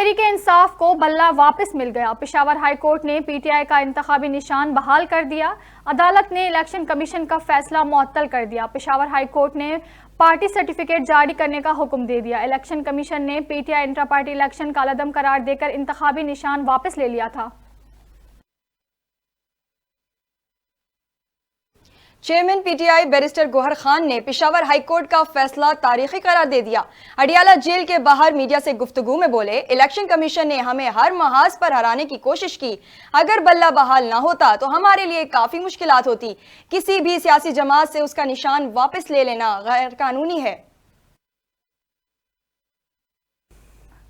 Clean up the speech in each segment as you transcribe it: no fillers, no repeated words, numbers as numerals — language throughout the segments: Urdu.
تحریک انصاف کو بلہ واپس مل گیا۔ پشاور ہائی کورٹ نے پی ٹی آئی کا انتخابی نشان بحال کر دیا۔ عدالت نے الیکشن کمیشن کا فیصلہ معطل کر دیا۔ پشاور ہائی کورٹ نے پارٹی سرٹیفکیٹ جاری کرنے کا حکم دے دیا۔ الیکشن کمیشن نے پی ٹی آئی انٹرا پارٹی الیکشن کا عدم قرار دے کر انتخابی نشان واپس لے لیا تھا۔ Chairman P T I barrister Gohar Khan نے پشاور ہائی کورٹ کا فیصلہ تاریخی قرار دے دیا۔ اڈیالہ جیل کے باہر میڈیا سے گفتگو میں بولے، الیکشن کمیشن نے ہمیں ہر محاذ پر ہرانے کی کوشش کی۔ اگر بلہ بحال نہ ہوتا تو ہمارے لیے کافی مشکلات ہوتی۔ کسی بھی سیاسی جماعت سے اس کا نشان واپس لے لینا غیر قانونی ہے۔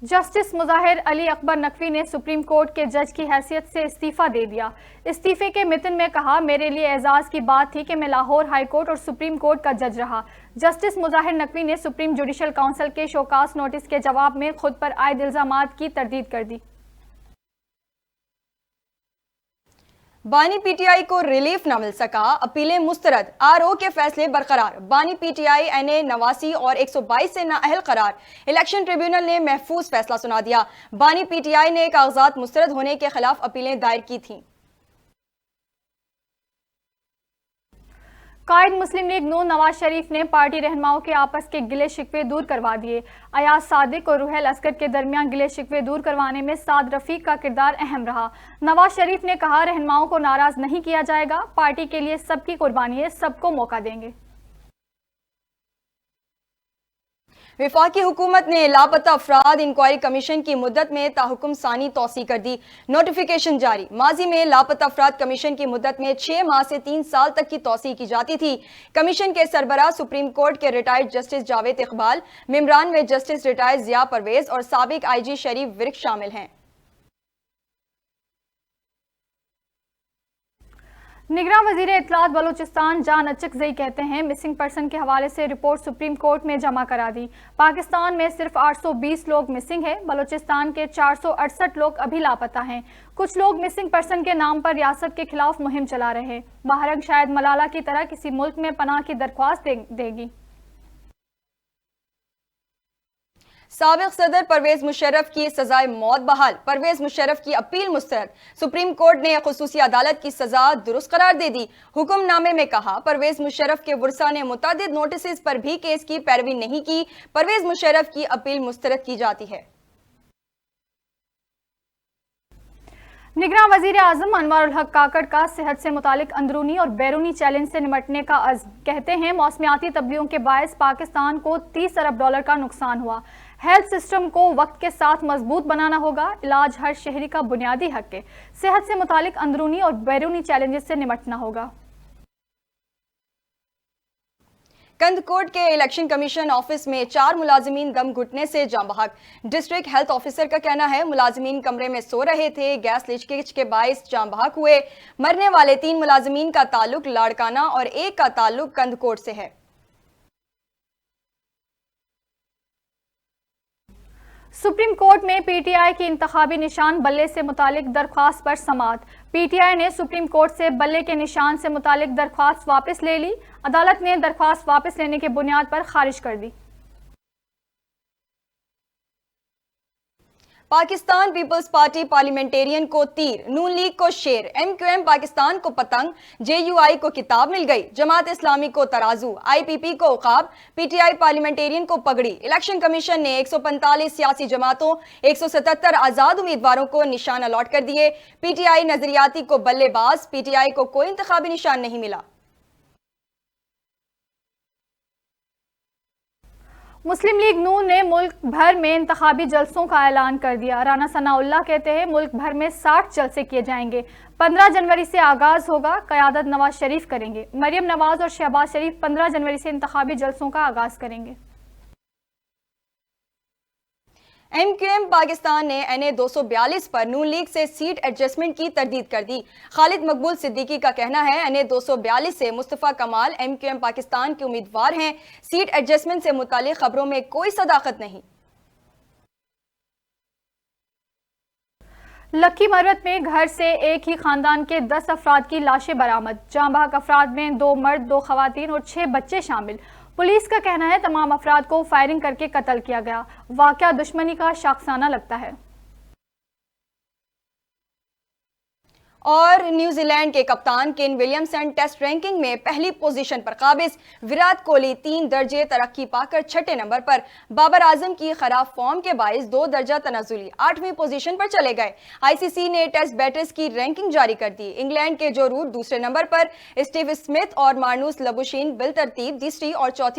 جسٹس مظاہر علی اکبر نقوی نے سپریم کورٹ کے جج کی حیثیت سے استعفیٰ دے دیا۔ استعفے کے متن میں کہا، میرے لیے اعزاز کی بات تھی کہ میں لاہور ہائی کورٹ اور سپریم کورٹ کا جج رہا۔ جسٹس مظاہر نقوی نے سپریم جوڈیشل کونسل کے شوکاز نوٹس کے جواب میں خود پر عائد الزامات کی تردید کر دی۔ بانی پی ٹی آئی کو ریلیف نہ مل سکا، اپیلیں مسترد، آر او کے فیصلے برقرار۔ بانی پی ٹی آئی این اے 89 اور 122 سے نااہل قرار۔ الیکشن ٹریبیونل نے محفوظ فیصلہ سنا دیا۔ بانی پی ٹی آئی نے کاغذات مسترد ہونے کے خلاف اپیلیں دائر کی تھیں۔ قائد مسلم لیگ نون نواز شریف نے پارٹی رہنماؤں کے آپس کے گلے شکوے دور کروا دیے۔ ایاز صادق اور روحیل اصغر کے درمیان گلے شکوے دور کروانے میں سعد رفیق کا کردار اہم رہا۔ نواز شریف نے کہا، رہنماؤں کو ناراض نہیں کیا جائے گا، پارٹی کے لیے سب کی قربانی ہے، سب کو موقع دیں گے۔ وفاقی حکومت نے لاپتہ افراد انکوائری کمیشن کی مدت میں تاحکم ثانی توسیع کر دی۔ نوٹیفیکیشن جاری۔ ماضی میں لاپتہ افراد کمیشن کی مدت میں 6 ماہ سے 3 سال تک کی توسیع کی جاتی تھی۔ کمیشن کے سربراہ سپریم کورٹ کے ریٹائرڈ جسٹس جاوید اقبال، ممبران میں جسٹس ریٹائرڈ ضیاء پرویز اور سابق آئی جی شریف ورک شامل ہیں۔ نگراں وزیر اطلاعات بلوچستان جان اچکزئی کہتے ہیں، مسنگ پرسن کے حوالے سے رپورٹ سپریم کورٹ میں جمع کرا دی۔ پاکستان میں صرف 820 لوگ مسنگ ہیں، بلوچستان کے 468 لوگ ابھی لاپتہ ہیں۔ کچھ لوگ مسنگ پرسن کے نام پر ریاست کے خلاف مہم چلا رہے ہیں۔ بہرحال شاید ملالہ کی طرح کسی ملک میں پناہ کی درخواست دے گی۔ سابق صدر پرویز مشرف کی سزائے موت بحال، پرویز مشرف کی اپیل مسترد۔ سپریم کورٹ نے خصوصی عدالت کی سزا درست قرار دے دی۔ حکم نامے میں کہا، پرویز مشرف کے ورثاء نے متعدد نوٹسز پر بھی کیس کی پیروی نہیں کی، پرویز مشرف کی اپیل مسترد کی جاتی ہے۔ نگراں وزیر اعظم انوار الحق کاکڑ کا صحت سے متعلق اندرونی اور بیرونی چیلنج سے نمٹنے کا عزم۔ کہتے ہیں، موسمیاتی تبدیلیوں کے باعث پاکستان کو $30 ارب کا نقصان ہوا۔ ہیلتھ سسٹم کو وقت کے ساتھ مضبوط بنانا ہوگا، علاج ہر شہری کا بنیادی حق ہے۔ صحت سے متعلق اندرونی اور بیرونی چیلنجز سے نمٹنا ہوگا۔ کندکوٹ کے الیکشن کمیشن آفس میں 4 ملازمین دم گھٹنے سے جاں بحق۔ ڈسٹرکٹ ہیلتھ آفیسر کا کہنا ہے، ملازمین کمرے میں سو رہے تھے، گیس لیکیج کے باعث جاں بحق ہوئے۔ مرنے والے 3 ملازمین کا تعلق لاڑکانہ اور ایک کا تعلق کندکوٹ سے ہے۔ سپریم کورٹ میں پی ٹی آئی کی انتخابی نشان بلے سے متعلق درخواست پر سماعت۔ پی ٹی آئی نے سپریم کورٹ سے بلے کے نشان سے متعلق درخواست واپس لے لی۔ عدالت نے درخواست واپس لینے کی بنیاد پر خارج کر دی۔ پاکستان پیپلز پارٹی پارلیمنٹیرین کو تیر، نون لیگ کو شیر، ایم کیو ایم پاکستان کو پتنگ، جے یو آئی کو کتاب مل گئی، جماعت اسلامی کو ترازو، آئی پی پی کو عقاب، پی ٹی آئی پارلیمنٹیرین کو پگڑی۔ الیکشن کمیشن نے 145 سیاسی جماعتوں، 177 آزاد امیدواروں کو نشان الاٹ کر دیے۔ پی ٹی آئی نظریاتی کو بلے باز، پی ٹی آئی کو کوئی انتخابی نشان نہیں ملا۔ مسلم لیگ نون نے ملک بھر میں انتخابی جلسوں کا اعلان کر دیا۔ رانا ثناء اللہ کہتے ہیں، ملک بھر میں 60 جلسے کیے جائیں گے۔ 15 جنوری سے آغاز ہوگا، قیادت نواز شریف کریں گے۔ مریم نواز اور شہباز شریف 15 جنوری سے انتخابی جلسوں کا آغاز کریں گے۔ ایم کیو ایم پاکستان نے این اے 242 پر نون لیگ سے سیٹ ایڈجسٹمنٹ کی تردید کر دی۔ خالد مقبول صدیقی کا کہنا ہے، این اے 242 سے مصطفیٰ کمال ایم کیو ایم پاکستان کے امیدوار ہیں، سیٹ ایڈجسٹمنٹ سے متعلق خبروں میں کوئی صداقت نہیں۔ لکی مروت میں گھر سے ایک ہی خاندان کے 10 افراد کی لاشیں برآمد۔ جاں بحق افراد میں 2 مرد، 2 خواتین اور 6 بچے شامل۔ پولیس کا کہنا ہے، تمام افراد کو فائرنگ کر کے قتل کیا گیا۔ واقعہ دشمنی کا شاخسانہ لگتا ہے۔ اور نیوزی لینڈ کے کپتان کین ولیمسن ٹیسٹ رینکنگ میں پہلی پوزیشن پر قابض، وراٹ کوہلی 3 درجے ترقی پا کر 6 نمبر پر، بابر اعظم کی خراب فارم کے باعث 2 درجہ تنزلی 8ویں پوزیشن پر چلے گئے۔ آئی سی سی نے ٹیسٹ بیٹرز کی رینکنگ جاری کر دی، انگلینڈ کے جو روٹ دوسرے نمبر پر، اسٹیو اسمتھ اور مارنوس لبوشین بالترتیب تیسری اور چوتھی